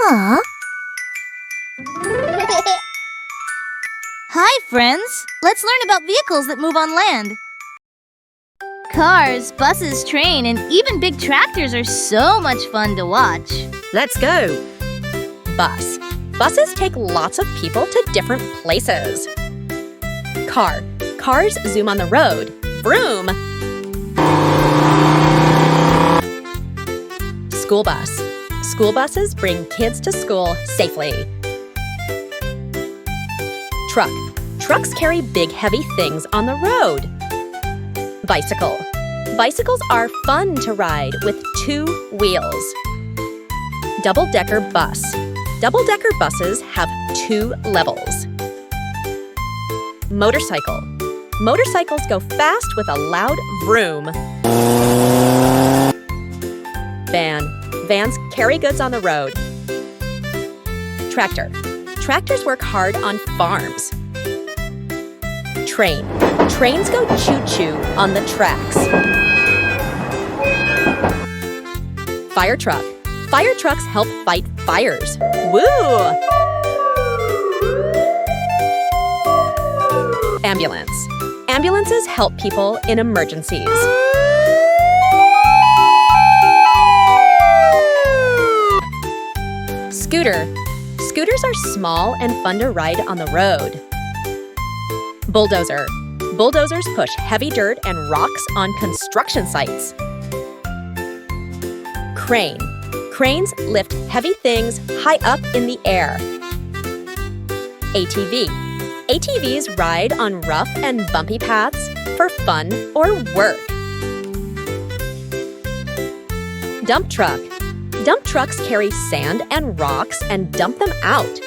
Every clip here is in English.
Huh? Hi, friends! Let's learn about vehicles that move on land. Cars, buses, train, and even big tractors are so much fun to watch. Let's go! Bus. Buses take lots of people to different places. Car. Cars zoom on the road. Vroom! School bus. School buses bring kids to school safely. Truck. Trucks carry big, heavy things on the road. Bicycle. Bicycles are fun to ride with 2 wheels. Double-decker bus. Double-decker buses have 2 levels. Motorcycle. Motorcycles go fast with a loud vroom. Van. Vans carry goods on the road. Tractor. Tractors work hard on farms. Train. Trains go choo-choo on the tracks. Fire truck. Fire trucks help fight fires. Woo! Ambulance. Ambulances help people in emergencies. Scooter. Scooters are small and fun to ride on the road. Bulldozer. Bulldozers push heavy dirt and rocks on construction sites. Crane. Cranes lift heavy things high up in the air. ATV. ATVs ride on rough and bumpy paths for fun or work. Dump truck. Dump trucks carry sand and rocks and dump them out.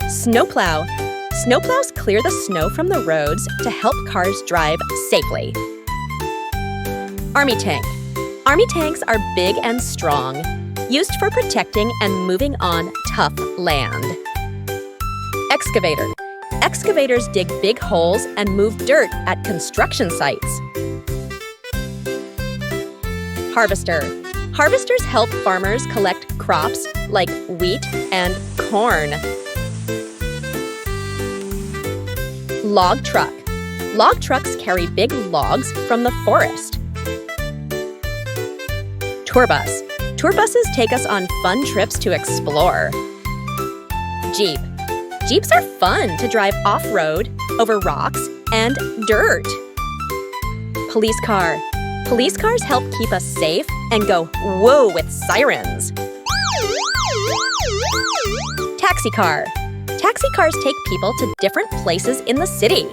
Snowplow. Snowplows clear the snow from the roads to help cars drive safely. Army tank. Army tanks are big and strong, used for protecting and moving on tough land. Excavator. Excavators dig big holes and move dirt at construction sites. Harvester. Harvesters help farmers collect crops like wheat and corn. Log truck. Log trucks carry big logs from the forest. Tour bus. Tour buses take us on fun trips to explore. Jeep. Jeeps are fun to drive off-road, over rocks, and dirt. Police car. Police cars help keep us safe and go whoa with sirens. Taxi car. Taxi cars take people to different places in the city.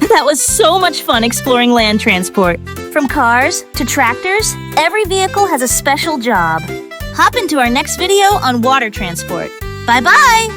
That was so much fun exploring land transport. From cars to tractors, every vehicle has a special job. Hop into our next video on water transport. Bye-bye!